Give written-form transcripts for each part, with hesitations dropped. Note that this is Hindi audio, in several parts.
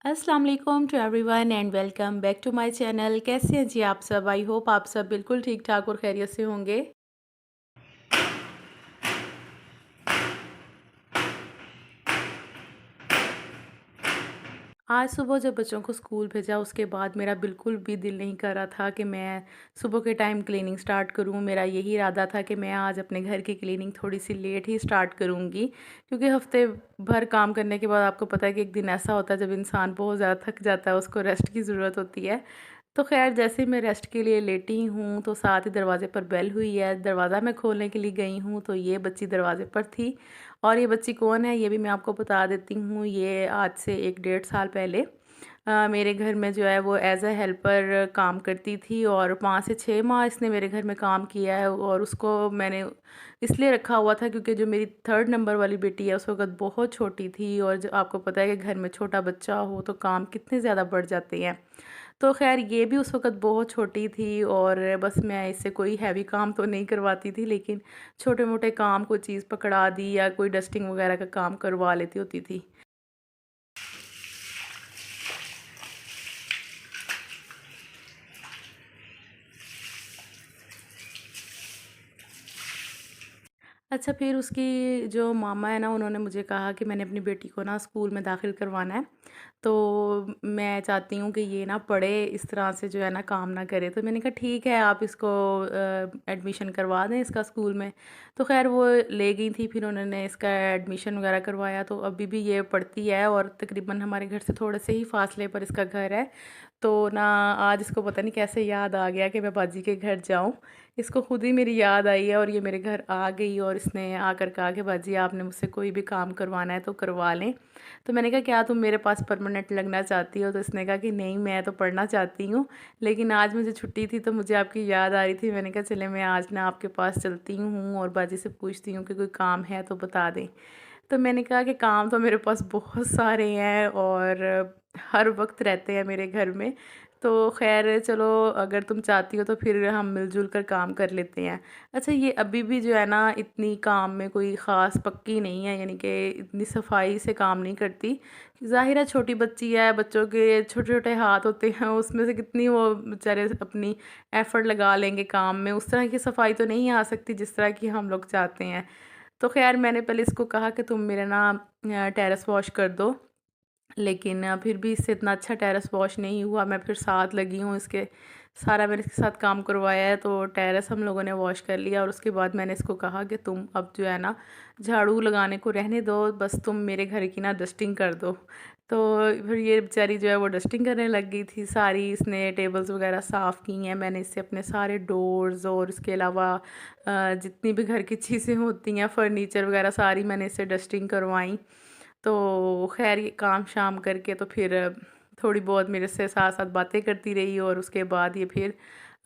अस्सलाम वालेकुम to everyone and welcome back to my channel. कैसे हैं जी आप सब? आई होप आप सब बिल्कुल ठीक ठाक और खैरियत से होंगे। आज सुबह जब बच्चों को स्कूल भेजा उसके बाद मेरा बिल्कुल भी दिल नहीं कर रहा था कि मैं सुबह के टाइम क्लीनिंग स्टार्ट करूं। मेरा यही इरादा था कि मैं आज अपने घर की क्लीनिंग थोड़ी सी लेट ही स्टार्ट करूंगी, क्योंकि हफ्ते भर काम करने के बाद आपको पता है कि एक दिन ऐसा होता है जब इंसान बहुत ज़्यादा थक जाता है, उसको रेस्ट की ज़रूरत होती है। तो ख़ैर जैसे ही मैं रेस्ट के लिए लेटी हूँ तो साथ ही दरवाज़े पर बेल हुई है। दरवाज़ा मैं खोलने के लिए गई हूँ तो ये बच्ची दरवाज़े पर थी। और ये बच्ची कौन है ये भी मैं आपको बता देती हूँ। ये आज से 1 डेढ़ साल पहले मेरे घर में जो है वो एज़ अ हेल्पर काम करती थी, और 5 से 6 माह इसने मेरे घर में काम किया है। और उसको मैंने इसलिए रखा हुआ था क्योंकि जो मेरी 3rd नंबर वाली बेटी है उस वक़्त बहुत छोटी थी, और जो आपको पता है कि घर में छोटा बच्चा हो तो काम कितने ज़्यादा बढ़ जाते हैं। तो ख़ैर ये भी उस वक़्त बहुत छोटी थी, और बस मैं इससे कोई हैवी काम तो नहीं करवाती थी, लेकिन छोटे-मोटे काम, कोई चीज़ पकड़ा दी या कोई डस्टिंग वग़ैरह का काम करवा लेती होती थी। अच्छा, फिर उसकी जो मामा है ना, उन्होंने मुझे कहा कि मैंने अपनी बेटी को ना स्कूल में दाखिल करवाना है, तो मैं चाहती हूँ कि ये ना पढ़े, इस तरह से जो है ना काम ना करे। तो मैंने कहा ठीक है, आप इसको एडमिशन करवा दें इसका स्कूल में। तो ख़ैर वो ले गई थी, फिर उन्होंने इसका एडमिशन वगैरह करवाया। तो अभी भी ये पढ़ती है, और तकरीबन हमारे घर से थोड़े से ही फासले पर इसका घर है। तो ना आज इसको पता नहीं कैसे याद आ गया कि मैं बाजी के घर जाऊँ। इसको खुद ही मेरी याद आई है और ये मेरे घर आ गई, और इसने आकर कहा कि बाजी आपने मुझसे कोई भी काम करवाना है तो करवा लें। तो मैंने कहा क्या तुम मेरे पास परमानेंट लगना चाहती हो? तो इसने कहा कि नहीं, मैं तो पढ़ना चाहती हूँ, लेकिन आज मुझे छुट्टी थी तो मुझे आपकी याद आ रही थी। मैंने कहा चले मैं आज ना आपके पास चलती हूँ और बाजी से पूछती हूँ कि कोई काम है तो बता दें। तो मैंने कहा कि काम तो मेरे पास बहुत सारे हैं और हर वक्त रहते हैं मेरे घर में। तो ख़ैर चलो, अगर तुम चाहती हो तो फिर हम मिलजुल कर काम कर लेते हैं। अच्छा, ये अभी भी जो है ना इतनी काम में कोई ख़ास पक्की नहीं है, यानी कि इतनी सफाई से काम नहीं करती। ज़ाहिर है छोटी बच्ची है, बच्चों के छोटे-छोटे हाथ होते हैं, उसमें से कितनी वो बेचारे अपनी एफ़र्ट लगा लेंगे काम में, उस तरह की सफाई तो नहीं आ सकती जिस तरह की हम लोग चाहते हैं। तो ख़ैर मैंने पहले इसको कहा कि तुम मेरा ना टेरेस वॉश कर दो, लेकिन फिर भी इससे इतना अच्छा टेरेस वॉश नहीं हुआ। मैं फिर साथ लगी हूँ इसके, सारा मैंने इसके साथ काम करवाया है, तो टेरेस हम लोगों ने वॉश कर लिया। और उसके बाद मैंने इसको कहा कि तुम अब जो है ना झाड़ू लगाने को रहने दो, बस तुम मेरे घर की ना डस्टिंग कर दो। तो फिर ये बेचारी जो है वो डस्टिंग करने लग गई थी सारी। इसने टेबल्स वगैरह साफ़ की हैं, मैंने इससे अपने सारे डोर्स और इसके अलावा जितनी भी घर की चीज़ें होती हैं, फर्नीचर वगैरह सारी मैंने इससे डस्टिंग करवाई। तो ख़ैर ये काम शाम करके तो फिर थोड़ी बहुत मेरे से साथ-साथ बातें करती रही, और उसके बाद ये फिर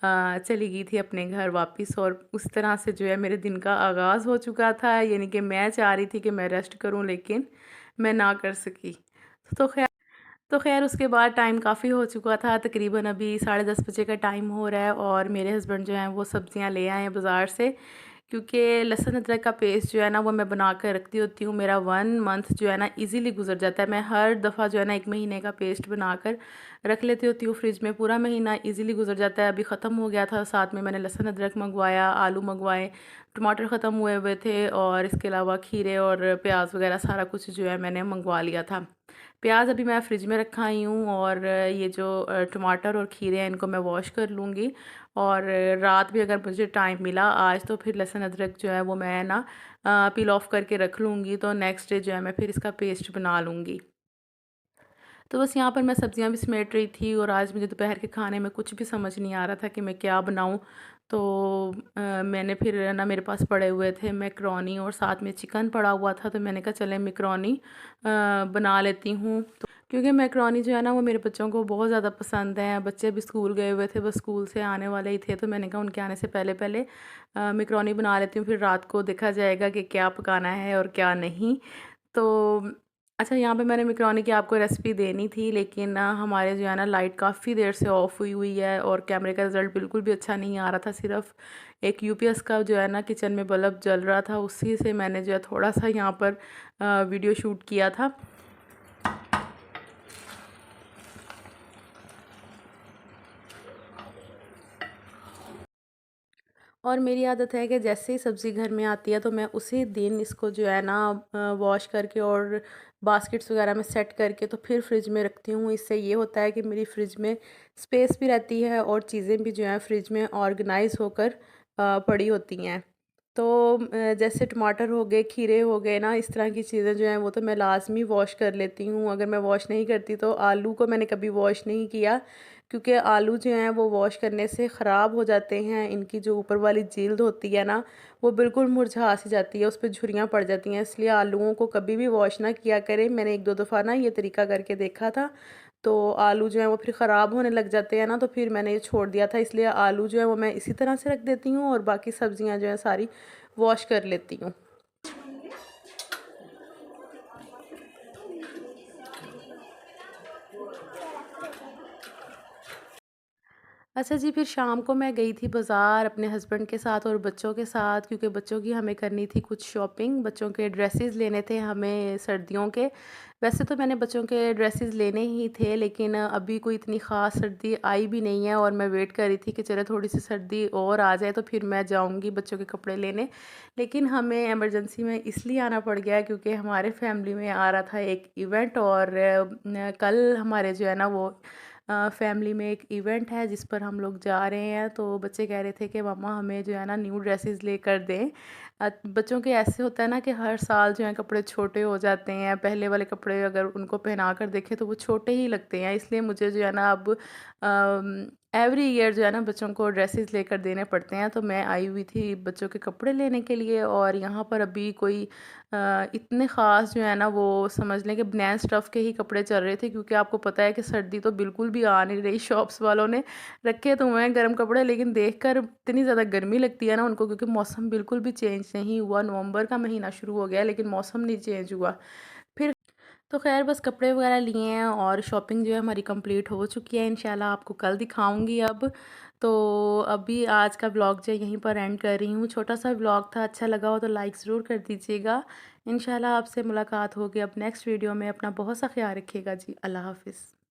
चली गई थी अपने घर वापस। और उस तरह से जो है मेरे दिन का आगाज़ हो चुका था, यानी कि मैं चाह रही थी कि मैं रेस्ट करूं, लेकिन मैं ना कर सकी। तो ख़ैर उसके बाद टाइम काफ़ी हो चुका था, तकरीबन अभी 10:30 बजे का टाइम हो रहा है, और मेरे हस्बैंड जो हैं वो सब्ज़ियां ले आए हैं बाज़ार से, क्योंकि लहसुन अदरक का पेस्ट जो है ना वो मैं बना कर रखती होती हूँ। मेरा 1 मंथ जो है ना इजीली गुजर जाता है। मैं हर दफ़ा जो है ना 1 महीने का पेस्ट बनाकर रख लेती होती हूँ फ्रिज में, पूरा महीना इजीली गुजर जाता है। अभी ख़त्म हो गया था, साथ में मैंने लहसुन अदरक मंगवाया, आलू मंगवाए, टमाटर ख़त्म हुए हुए थे, और इसके अलावा खीरे और प्याज वगैरह सारा कुछ जो है मैंने मंगवा लिया था। प्याज अभी मैं फ्रिज में रखा आई हूँ, और ये जो टमाटर और खीरे हैं इनको मैं वॉश कर लूँगी। और रात भी अगर मुझे टाइम मिला आज तो फिर लहसुन अदरक जो है वो मैं ना पील ऑफ करके रख लूँगी, तो नेक्स्ट डे जो है मैं फिर इसका पेस्ट बना लूँगी। तो बस यहाँ पर मैं सब्जियाँ भी समेट रही थी, और आज मुझे दोपहर के खाने में कुछ भी समझ नहीं आ रहा था कि मैं क्या बनाऊँ। तो मैंने फिर ना मेरे पास पड़े हुए थे मैकरोनी और साथ में चिकन पड़ा हुआ था, तो मैंने कहा चले मैकरोनी बना लेती हूँ। तो क्योंकि मैकरोनी जो है ना वो मेरे बच्चों को बहुत ज़्यादा पसंद है। बच्चे भी स्कूल गए हुए थे, बस स्कूल से आने वाले ही थे, तो मैंने कहा उनके आने से पहले पहले मैकरोनी बना लेती हूँ, फिर रात को देखा जाएगा कि क्या पकाना है और क्या नहीं। तो अच्छा, यहाँ पे मैंने मैकरोनी की आपको रेसिपी देनी थी, लेकिन ना हमारे जो है ना लाइट काफ़ी देर से ऑफ़ हुई हुई है, और कैमरे का रिज़ल्ट बिल्कुल भी अच्छा नहीं आ रहा था। सिर्फ़ एक यूपीएस का जो है ना किचन में बल्ब जल रहा था, उसी से मैंने जो है थोड़ा-सा यहाँ पर वीडियो शूट किया था। और मेरी आदत है कि जैसे ही सब्ज़ी घर में आती है तो मैं उसी दिन इसको जो है ना वॉश करके और बास्केट्स वगैरह में सेट करके तो फिर फ्रिज में रखती हूँ। इससे ये होता है कि मेरी फ्रिज में स्पेस भी रहती है और चीज़ें भी जो हैं फ्रिज में ऑर्गेनाइज़ होकर पड़ी होती हैं। तो जैसे टमाटर हो गए, खीरे हो गए ना, इस तरह की चीज़ें जो हैं वो तो मैं लाज़मी वॉश कर लेती हूँ। अगर मैं वॉश नहीं करती तो आलू को मैंने कभी वॉश नहीं किया, क्योंकि आलू जो हैं वो वॉश करने से ख़राब हो जाते हैं। इनकी जो ऊपर वाली जिल्द होती है ना, वो बिल्कुल मुरझा सी जाती है, उस पे झुर्रियाँ पड़ जाती हैं। इसलिए आलूओं को कभी भी वॉश ना किया करें। मैंने 1-2 दफ़ा ना ये तरीका करके देखा था, तो आलू जो हैं वो फिर ख़राब होने लग जाते हैं ना, तो फिर मैंने ये छोड़ दिया था। इसलिए आलू जो है वो मैं इसी तरह से रख देती हूँ और बाकी सब्ज़ियाँ जो हैं सारी वॉश कर लेती हूँ। अच्छा जी, फिर शाम को मैं गई थी बाज़ार अपने हस्बैंड के साथ और बच्चों के साथ, क्योंकि बच्चों की हमें करनी थी कुछ शॉपिंग। बच्चों के ड्रेसेस लेने थे हमें सर्दियों के। वैसे तो मैंने बच्चों के ड्रेसेस लेने ही थे, लेकिन अभी कोई इतनी ख़ास सर्दी आई भी नहीं है और मैं वेट कर रही थी कि चलो थोड़ी-सी सर्दी और आ जाए तो फिर मैं जाऊँगी बच्चों के कपड़े लेने। लेकिन हमें इमरजेंसी में इसलिए आना पड़ गया क्योंकि हमारे फैमिली में आ रहा था एक इवेंट, और कल हमारे जो है ना वो फैमिली में एक इवेंट है जिस पर हम लोग जा रहे हैं। तो बच्चे कह रहे थे कि मम्मा हमें जो है ना न्यू ड्रेसेस लेकर दें। बच्चों के ऐसे होता है ना कि हर साल जो है कपड़े छोटे हो जाते हैं। पहले वाले कपड़े अगर उनको पहना कर देखें तो वो छोटे ही लगते हैं। इसलिए मुझे जो है ना अब एवरी ईयर जो है ना बच्चों को ड्रेसेस लेकर देने पड़ते हैं। तो मैं आई हुई थी बच्चों के कपड़े लेने के लिए, और यहाँ पर अभी कोई इतने ख़ास जो है ना वो समझ लें कि बनैन स्टफ़ के ही कपड़े चल रहे थे, क्योंकि आपको पता है कि सर्दी तो बिल्कुल भी आ नहीं रही। शॉप्स वालों ने रखे तो हुए हैं गर्म कपड़े, लेकिन देखकर इतनी ज़्यादा गर्मी लगती है ना उनको, क्योंकि मौसम बिल्कुल भी चेंज नहीं हुआ। नवंबर का महीना शुरू हो गया लेकिन मौसम नहीं चेंज हुआ। फिर तो ख़ैर बस कपड़े वगैरह लिए हैं और शॉपिंग जो है हमारी कंप्लीट हो चुकी है। इंशाल्लाह आपको कल दिखाऊँगी अब। तो अभी आज का व्लॉग जो है यहीं पर एंड कर रही हूँ। छोटा-सा व्लॉग था, अच्छा लगा हो तो लाइक ज़रूर कर दीजिएगा। इंशाल्लाह आपसे मुलाकात होगी अब नेक्स्ट वीडियो में। अपना बहुत सा ख़्याल रखिएगा जी। अल्लाह हाफ़िज़।